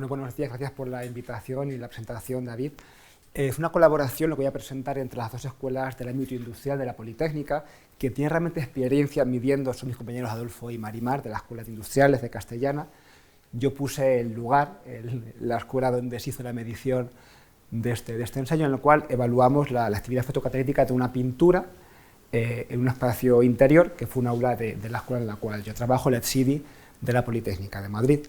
Bueno, buenos días, gracias por la invitación y la presentación, David. Es una colaboración, lo que voy a presentar entre las dos escuelas del ámbito industrial de la Politécnica, que tienen realmente experiencia midiendo, son mis compañeros Adolfo y Marimar, de las escuelas industriales de Castellana. Yo puse el lugar, la escuela donde se hizo la medición de este ensayo, en el cual evaluamos la actividad fotocatalítica de una pintura en un espacio interior, que fue un aula de la escuela en la cual yo trabajo, el ETSIDI de la Politécnica de Madrid.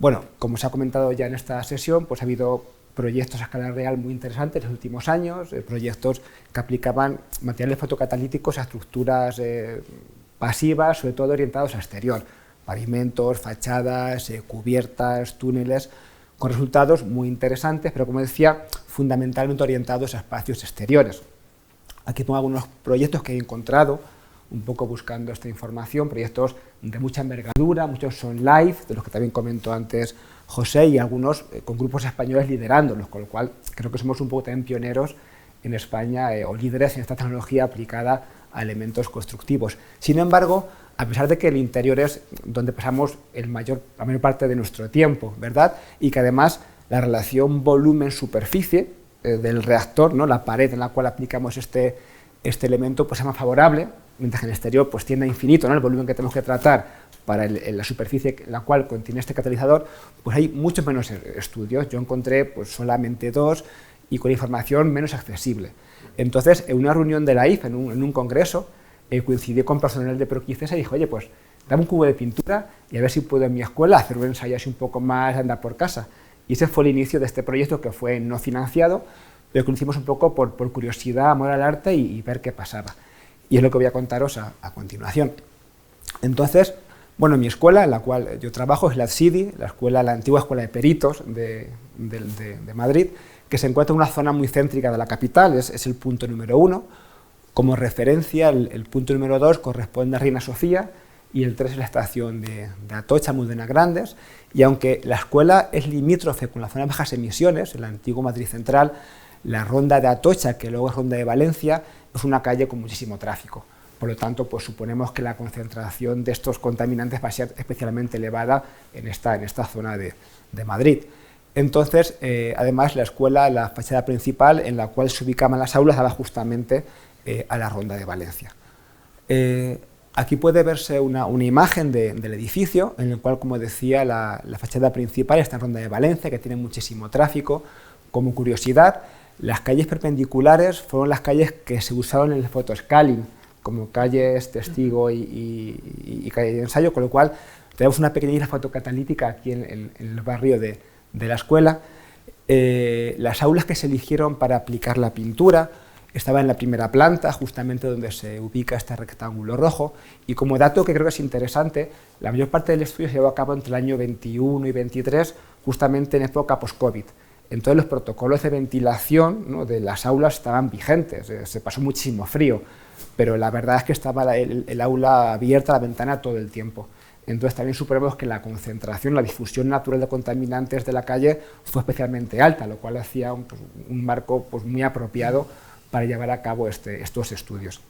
Bueno, como se ha comentado ya en esta sesión, pues ha habido proyectos a escala real muy interesantes en los últimos años, proyectos que aplicaban materiales fotocatalíticos a estructuras pasivas, sobre todo orientados al exterior, pavimentos, fachadas, cubiertas, túneles, con resultados muy interesantes, pero como decía, fundamentalmente orientados a espacios exteriores. Aquí pongo algunos proyectos que he encontrado, un poco buscando esta información, proyectos de mucha envergadura, muchos son live, de los que también comentó antes José, y algunos con grupos españoles liderándolos, con lo cual creo que somos un poco también pioneros en España o líderes en esta tecnología aplicada a elementos constructivos. Sin embargo, a pesar de que el interior es donde pasamos la mayor parte de nuestro tiempo, ¿verdad? Y que además la relación volumen-superficie del reactor, ¿no?, la pared en la cual aplicamos este elemento, pues es más favorable, mientras que en el exterior pues tiende a infinito, ¿no?, el volumen que tenemos que tratar para la superficie en la cual contiene este catalizador, pues hay muchos menos estudios. Yo encontré pues solamente 2 y con información menos accesible. Entonces, en una reunión de la IF, en un congreso, coincidí con personal de Procifesa y dije, oye, pues dame un cubo de pintura y a ver si puedo en mi escuela hacer un ensayo así un poco más, andar por casa. Y ese fue el inicio de este proyecto, que fue no financiado, pero que lo hicimos un poco por curiosidad, amor al arte y ver qué pasaba. Y es lo que voy a contaros a continuación. Entonces, bueno, mi escuela, en la cual yo trabajo, es la ETSIDI, la antigua escuela de peritos de Madrid, que se encuentra en una zona muy céntrica de la capital, es el punto número 1. Como referencia, el punto número 2 corresponde a Reina Sofía y el 3 es la estación de Atocha, Almudena Grandes, y aunque la escuela es limítrofe con la zona de bajas emisiones, en la antigua Madrid Central, la ronda de Atocha, que luego es ronda de Valencia, es una calle con muchísimo tráfico. Por lo tanto, pues suponemos que la concentración de estos contaminantes va a ser especialmente elevada en esta zona de Madrid. Entonces, además, la escuela, la fachada principal en la cual se ubicaban las aulas, daba justamente a la ronda de Valencia. Aquí puede verse una imagen del edificio, en el cual, como decía, la fachada principal está en ronda de Valencia, que tiene muchísimo tráfico. Como curiosidad, las calles perpendiculares fueron las calles que se usaron en el photoscaling, como calles testigo y calle de ensayo, con lo cual tenemos una pequeña isla fotocatalítica aquí en el barrio de la escuela. Las aulas que se eligieron para aplicar la pintura estaban en la primera planta, justamente donde se ubica este rectángulo rojo, y como dato que creo que es interesante, la mayor parte del estudio se llevó a cabo entre el año 21 y 23, justamente en época post-COVID. Entonces los protocolos de ventilación, ¿no?, de las aulas estaban vigentes, se pasó muchísimo frío, pero la verdad es que estaba el aula abierta, la ventana todo el tiempo. Entonces también suponemos que la concentración, la difusión natural de contaminantes de la calle fue especialmente alta, lo cual hacía un marco pues, muy apropiado para llevar a cabo estos estudios.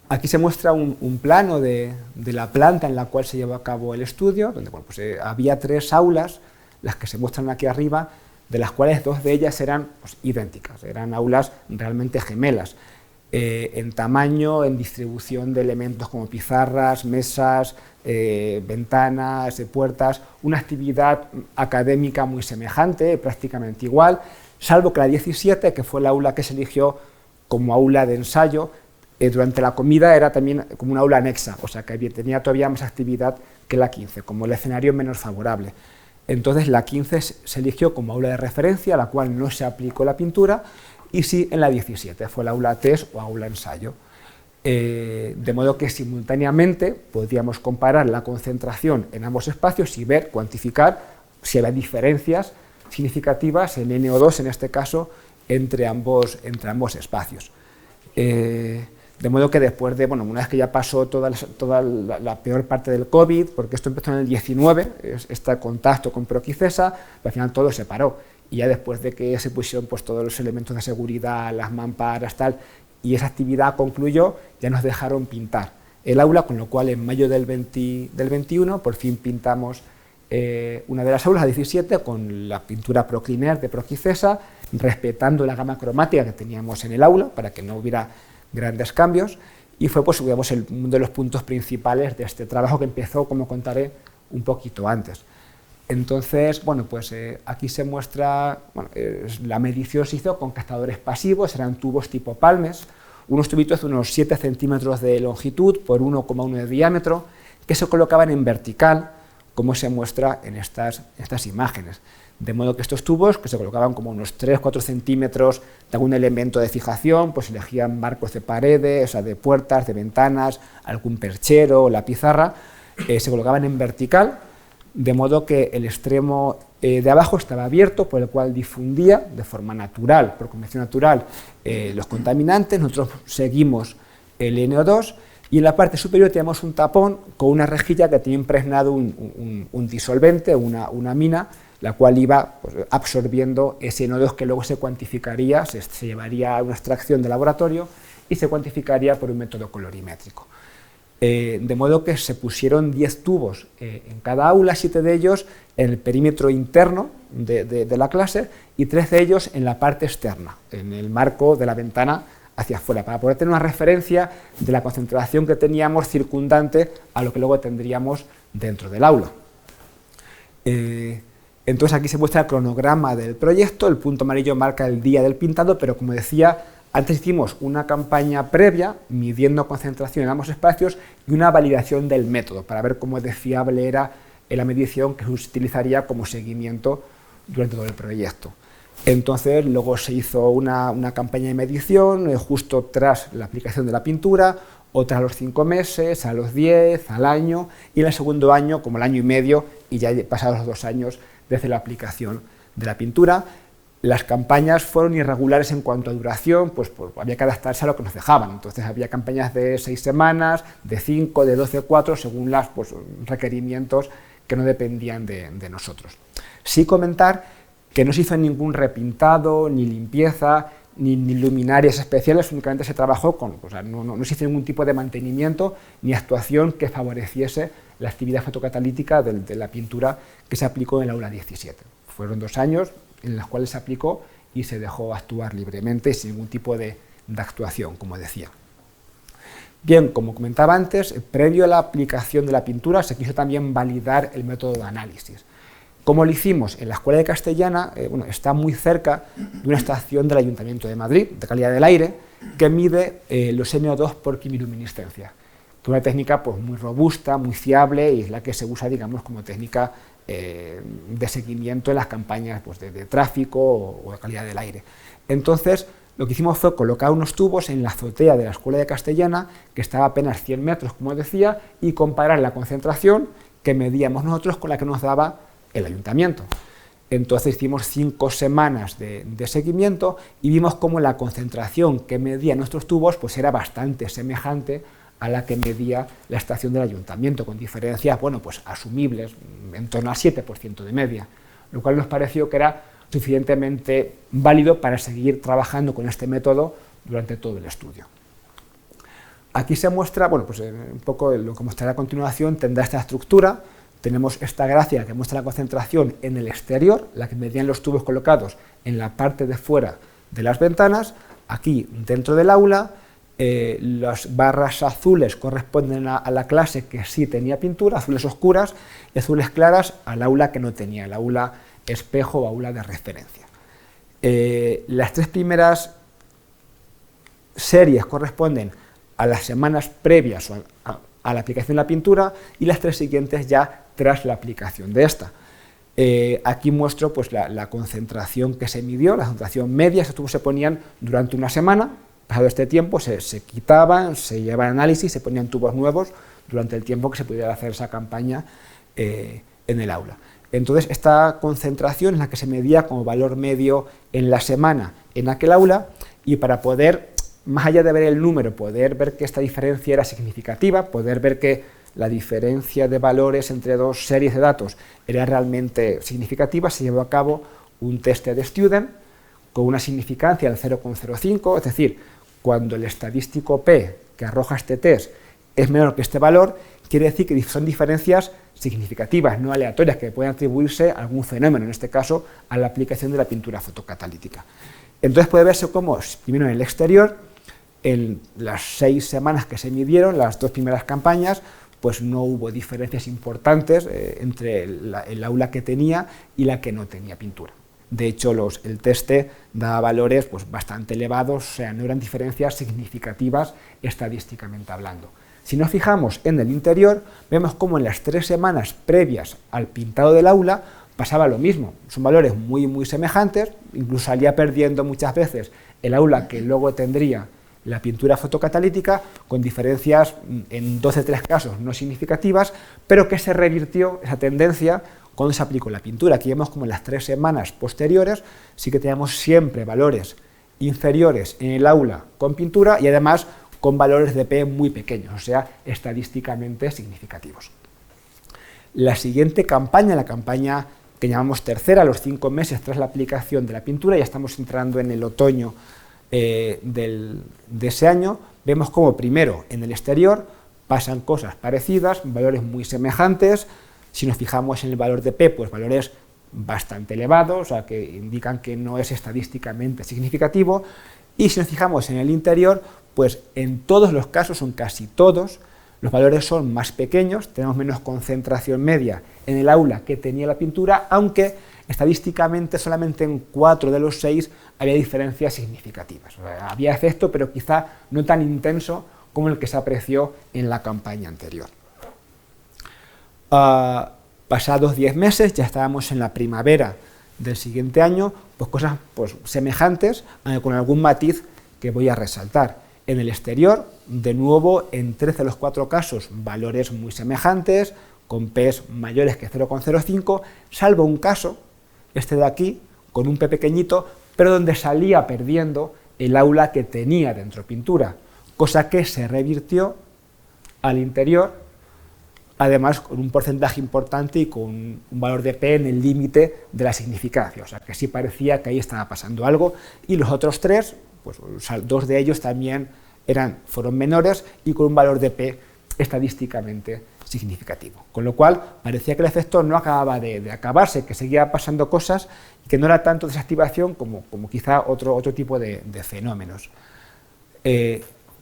Aquí se muestra un plano de la planta en la cual se llevó a cabo el estudio, donde bueno, pues, había 3 aulas, las que se muestran aquí arriba, de las cuales 2 de ellas eran pues, idénticas, eran aulas realmente gemelas, en tamaño, en distribución de elementos como pizarras, mesas, ventanas, puertas, una actividad académica muy semejante, prácticamente igual, salvo que la 17, que fue el aula que se eligió como aula de ensayo, durante la comida era también como una aula anexa, o sea que tenía todavía más actividad que la 15, como el escenario menos favorable. Entonces la 15 se eligió como aula de referencia, a la cual no se aplicó la pintura, y sí en la 17, fue el aula test o aula ensayo. De modo que simultáneamente podíamos comparar la concentración en ambos espacios y ver, cuantificar si había diferencias significativas en NO2, en este caso, entre ambos espacios. De modo que después de, bueno, una vez que ya pasó toda la peor parte del COVID, porque esto empezó en el 19, este contacto con Procifesa, al final todo se paró. Y ya después de que se pusieron pues, todos los elementos de seguridad, las mamparas, tal, y esa actividad concluyó, ya nos dejaron pintar el aula, con lo cual en mayo del 21 por fin pintamos una de las aulas, la 17, con la pintura Procliner de Procicesa, respetando la gama cromática que teníamos en el aula para que no hubiera grandes cambios, y fue pues, digamos, uno de los puntos principales de este trabajo que empezó, como contaré, un poquito antes. Entonces, bueno, pues aquí se muestra, bueno, la medición se hizo con captadores pasivos, eran tubos tipo palmes, unos tubitos de unos 7 centímetros de longitud por 1,1 de diámetro, que se colocaban en vertical, como se muestra en estas imágenes. De modo que estos tubos, que se colocaban como unos 3-4 centímetros de algún elemento de fijación, pues elegían marcos de paredes, o sea, de puertas, de ventanas, algún perchero o la pizarra, se colocaban en vertical, de modo que el extremo de abajo estaba abierto, por el cual difundía de forma natural, por convección natural, los contaminantes. Nosotros seguimos el NO2, y en la parte superior tenemos un tapón con una rejilla que tenía impregnado un disolvente, una mina, la cual iba pues, absorbiendo ese NO2 que luego se cuantificaría, se llevaría a una extracción de laboratorio y se cuantificaría por un método colorimétrico. De modo que se pusieron 10 tubos en cada aula, 7 de ellos en el perímetro interno de la clase y 3 de ellos en la parte externa, en el marco de la ventana hacia afuera, para poder tener una referencia de la concentración que teníamos circundante a lo que luego tendríamos dentro del aula. Entonces aquí se muestra el cronograma del proyecto, el punto amarillo marca el día del pintado, pero como decía, antes hicimos una campaña previa midiendo concentración en ambos espacios y una validación del método para ver cómo de fiable era la medición que se utilizaría como seguimiento durante todo el proyecto. Entonces luego se hizo una campaña de medición justo tras la aplicación de la pintura, otra a los 5 meses, a los 10, al año, y en el segundo año, como el año y medio, y ya pasados los 2 años desde la aplicación de la pintura. Las campañas fueron irregulares en cuanto a duración, pues había que adaptarse a lo que nos dejaban. Entonces había campañas de 6 semanas, de 5, de 12, 4, según los requerimientos que no dependían de nosotros. Sí comentar que no se hizo ningún repintado, ni limpieza, ni luminarias especiales, únicamente se trabajó con, no se hizo ningún tipo de mantenimiento ni actuación que favoreciese la actividad fotocatalítica de la pintura que se aplicó en el aula 17. Fueron 2 años en los cuales se aplicó y se dejó actuar libremente sin ningún tipo de actuación, como decía. Bien, como comentaba antes, previo a la aplicación de la pintura se quiso también validar el método de análisis. ¿Cómo lo hicimos? En la Escuela de Castellana está muy cerca de una estación del Ayuntamiento de Madrid, de calidad del aire, que mide los NO2 por quimiluminiscencia, que es una técnica pues, muy robusta, muy fiable, y es la que se usa, digamos, como técnica de seguimiento en las campañas pues, de tráfico o de calidad del aire. Entonces, lo que hicimos fue colocar unos tubos en la azotea de la Escuela de Castellana, que estaba a apenas 100 metros, como decía, y comparar la concentración que medíamos nosotros con la que nos daba el ayuntamiento. Entonces hicimos 5 semanas de seguimiento y vimos cómo la concentración que medían nuestros tubos pues era bastante semejante a la que medía la estación del ayuntamiento, con diferencias pues asumibles, en torno al 7% de media, lo cual nos pareció que era suficientemente válido para seguir trabajando con este método durante todo el estudio. Aquí se muestra, un poco lo que mostraré a continuación, tendrá esta estructura. Tenemos esta gráfica que muestra la concentración en el exterior, la que medían los tubos colocados en la parte de fuera de las ventanas. Aquí, dentro del aula, las barras azules corresponden a la clase que sí tenía pintura, azules oscuras, y azules claras al aula que no tenía, el aula espejo o aula de referencia. Las 3 primeras series corresponden a las semanas previas a la aplicación de la pintura y las 3 siguientes ya tras la aplicación de esta. Aquí muestro pues, la concentración que se midió, la concentración media. Estos tubos se ponían durante una semana. Pasado este tiempo se quitaban, se llevaban a análisis, se ponían tubos nuevos durante el tiempo que se pudiera hacer esa campaña en el aula. Entonces esta concentración es la que se medía como valor medio en la semana en aquel aula, y para poder, más allá de ver el número, poder ver que esta diferencia era significativa, poder ver que la diferencia de valores entre 2 series de datos era realmente significativa, se llevó a cabo un test de student con una significancia del 0,05, es decir, cuando el estadístico P que arroja este test es menor que este valor, quiere decir que son diferencias significativas, no aleatorias, que pueden atribuirse a algún fenómeno, en este caso a la aplicación de la pintura fotocatalítica. Entonces puede verse cómo, primero en el exterior, en las 6 semanas que se midieron, las 2 primeras campañas, pues no hubo diferencias importantes entre el aula que tenía y la que no tenía pintura. De hecho, el teste daba valores pues, bastante elevados, o sea, no eran diferencias significativas estadísticamente hablando. Si nos fijamos en el interior, vemos cómo en las 3 semanas previas al pintado del aula pasaba lo mismo. Son valores muy semejantes, incluso salía perdiendo muchas veces el aula que luego tendría la pintura fotocatalítica, con diferencias en 2 de 3 casos no significativas, pero que se revirtió esa tendencia cuando se aplicó la pintura. Aquí vemos como en las 3 semanas posteriores sí que teníamos siempre valores inferiores en el aula con pintura y además con valores de P muy pequeños, o sea, estadísticamente significativos. La siguiente campaña, la campaña que llamamos tercera, los 5 meses tras la aplicación de la pintura, ya estamos entrando en el otoño de ese año, vemos como primero en el exterior pasan cosas parecidas, valores muy semejantes. Si nos fijamos en el valor de P, pues valores bastante elevados, o sea, que indican que no es estadísticamente significativo, y si nos fijamos en el interior, pues en todos los casos, en casi todos, los valores son más pequeños, tenemos menos concentración media en el aula que tenía la pintura, aunque estadísticamente solamente en 4 de los 6 había diferencias significativas. O sea, había efecto, pero quizá no tan intenso como el que se apreció en la campaña anterior. Pasados 10 meses, ya estábamos en la primavera del siguiente año, pues cosas pues, semejantes, con algún matiz que voy a resaltar. En el exterior, de nuevo, en 13 de los 4 casos, valores muy semejantes, con P's mayores que 0,05, salvo un caso, este de aquí, con un P pequeñito, pero donde salía perdiendo el aula que tenía dentro pintura, cosa que se revirtió al interior, además con un porcentaje importante y con un valor de P en el límite de la significancia, o sea que sí parecía que ahí estaba pasando algo, y los otros 3, pues 2 de ellos también fueron menores y con un valor de P estadísticamente significativo. Con lo cual, parecía que el efecto no acababa de acabarse, que seguía pasando cosas y que no era tanto desactivación como quizá otro tipo de fenómenos.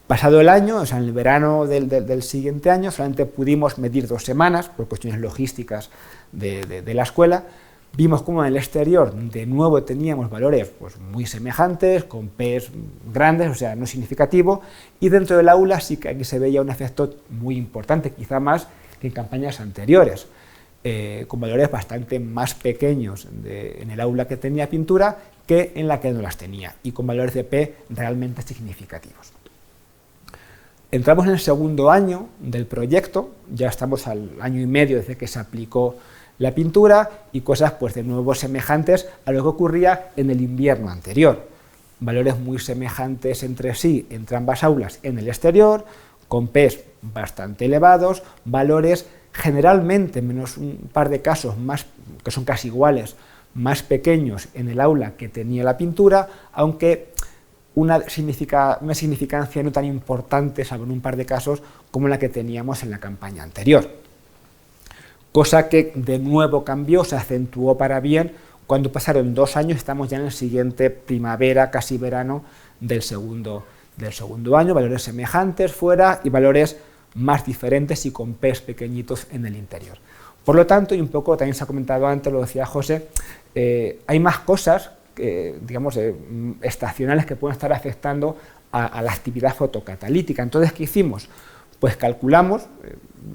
Pasado el año, o sea, en el verano del siguiente año, solamente pudimos medir 2 semanas por cuestiones logísticas de la escuela. Vimos como en el exterior de nuevo teníamos valores pues, muy semejantes, con P's grandes, o sea, no significativo, y dentro del aula sí que aquí se veía un efecto muy importante, quizá más que en campañas anteriores, con valores bastante más pequeños en el aula que tenía pintura que en la que no las tenía, y con valores de P realmente significativos. Entramos en el segundo año del proyecto, ya estamos al año y medio desde que se aplicó la pintura y cosas pues de nuevo semejantes a lo que ocurría en el invierno anterior. Valores muy semejantes entre sí entre ambas aulas en el exterior, con P's bastante elevados, valores generalmente, menos un par de casos más, que son casi iguales, más pequeños en el aula que tenía la pintura, aunque una significancia no tan importante, salvo en un par de casos, como la que teníamos en la campaña anterior. Cosa que de nuevo cambió, se acentuó para bien, cuando pasaron 2 años, estamos ya en el siguiente primavera, casi verano del segundo año, valores semejantes fuera y valores más diferentes y con P's pequeñitos en el interior. Por lo tanto, y un poco también se ha comentado antes, lo decía José, hay más cosas, digamos, estacionales que pueden estar afectando a la actividad fotocatalítica. Entonces, ¿qué hicimos? Pues calculamos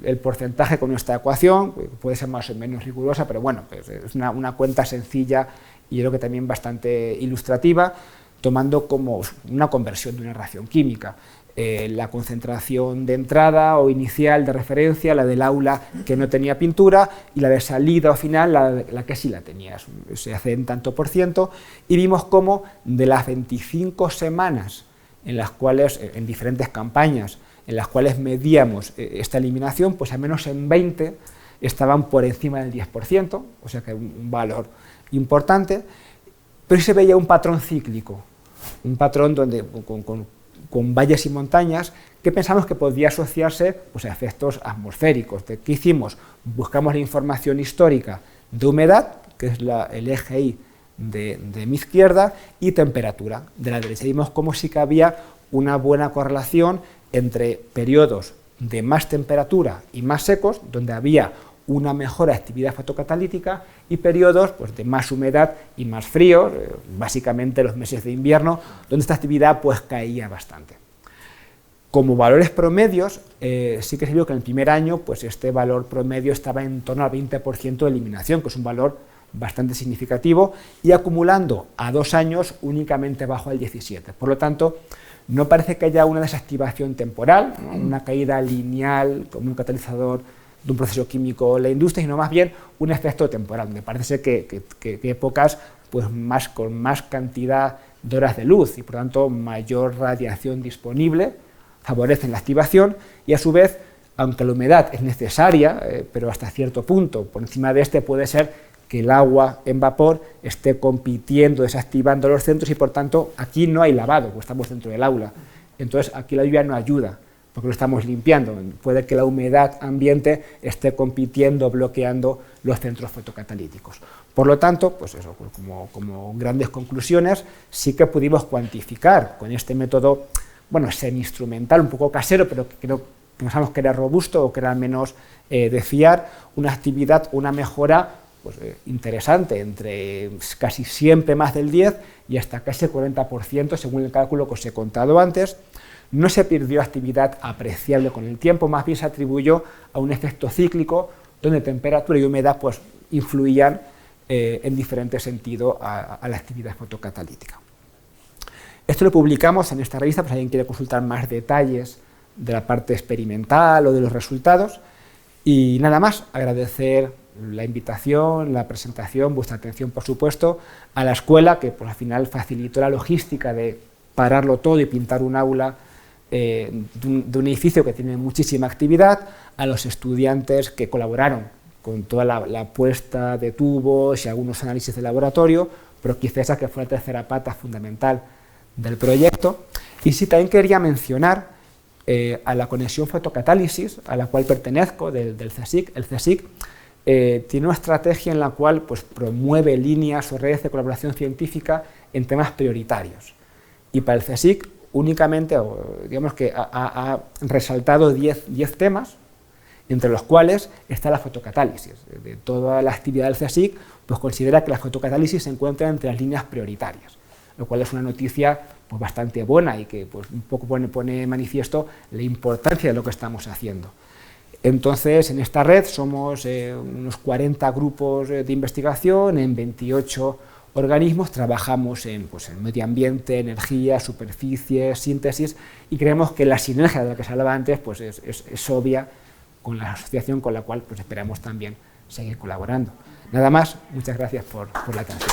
el porcentaje con nuestra ecuación, puede ser más o menos rigurosa, pero bueno, pues es una cuenta sencilla y yo creo que también bastante ilustrativa, tomando como una conversión de una reacción química. La concentración de entrada o inicial de referencia, la del aula que no tenía pintura, y la de salida o final, la que sí la tenía. Se hace en tanto por ciento, y vimos cómo de las 25 semanas en las cuales, en diferentes campañas, en las cuales medíamos esta eliminación, pues al menos en 20 estaban por encima del 10%, o sea que un valor importante, pero se veía un patrón cíclico, un patrón donde con con valles y montañas que pensamos que podría asociarse pues, a efectos atmosféricos. ¿Qué hicimos? Buscamos la información histórica de humedad, que es el eje Y de mi izquierda, y temperatura de la derecha. Vimos cómo sí que había una buena correlación entre periodos de más temperatura y más secos, donde había una mejor actividad fotocatalítica, y periodos pues, de más humedad y más frío, básicamente los meses de invierno, donde esta actividad pues, caía bastante. Como valores promedios, sí que se vio que en el primer año pues, este valor promedio estaba en torno al 20% de eliminación, que es un valor bastante significativo, y acumulando a 2 años únicamente bajo el 17%. Por lo tanto, no parece que haya una desactivación temporal, ¿no? Una caída lineal como un catalizador de un proceso químico en la industria, sino más bien un efecto temporal. Me parece que épocas pues, con más cantidad de horas de luz y por tanto mayor radiación disponible favorecen la activación, y a su vez, aunque la humedad es necesaria, pero hasta cierto punto, por encima de este puede ser que el agua en vapor esté compitiendo, desactivando los centros, y por tanto aquí no hay lavado, pues estamos dentro del aula. Entonces aquí la lluvia no ayuda, porque lo estamos limpiando. Puede que la humedad ambiente esté compitiendo, bloqueando los centros fotocatalíticos. Por lo tanto, pues eso, como grandes conclusiones, sí que pudimos cuantificar con este método, bueno, semi-instrumental, un poco casero, pero que pensamos que era robusto o que era menos de fiar, una actividad, una mejora pues, interesante, entre casi siempre más del 10 y hasta casi el 40%, según el cálculo que os he contado antes. No se perdió actividad apreciable con el tiempo, más bien se atribuyó a un efecto cíclico, donde temperatura y humedad pues, influían en diferente sentido a la actividad fotocatalítica. Esto lo publicamos en esta revista, pues si alguien quiere consultar más detalles de la parte experimental o de los resultados. Y nada más, agradecer la invitación, la presentación, vuestra atención, por supuesto, a la escuela, que pues, al final facilitó la logística de pararlo todo y pintar un aula de un edificio que tiene muchísima actividad, a los estudiantes que colaboraron con toda la puesta de tubos y algunos análisis de laboratorio, pero quizá esa que fue la tercera pata fundamental del proyecto. Y sí, también quería mencionar a la conexión fotocatálisis, a la cual pertenezco, del CSIC. El CSIC tiene una estrategia en la cual pues, promueve líneas o redes de colaboración científica en temas prioritarios. Y para el CSIC únicamente, digamos que ha resaltado 10 temas, entre los cuales está la fotocatálisis. De toda la actividad del CSIC, pues considera que la fotocatálisis se encuentra entre las líneas prioritarias, lo cual es una noticia pues, bastante buena y que pues, un poco pone manifiesto la importancia de lo que estamos haciendo. Entonces, en esta red somos unos 40 grupos de investigación en 28 organismos, trabajamos en medio ambiente, energía, superficie, síntesis, y creemos que la sinergia de la que se hablaba antes pues, es obvia con la asociación, con la cual pues, esperamos también seguir colaborando. Nada más, muchas gracias por la atención.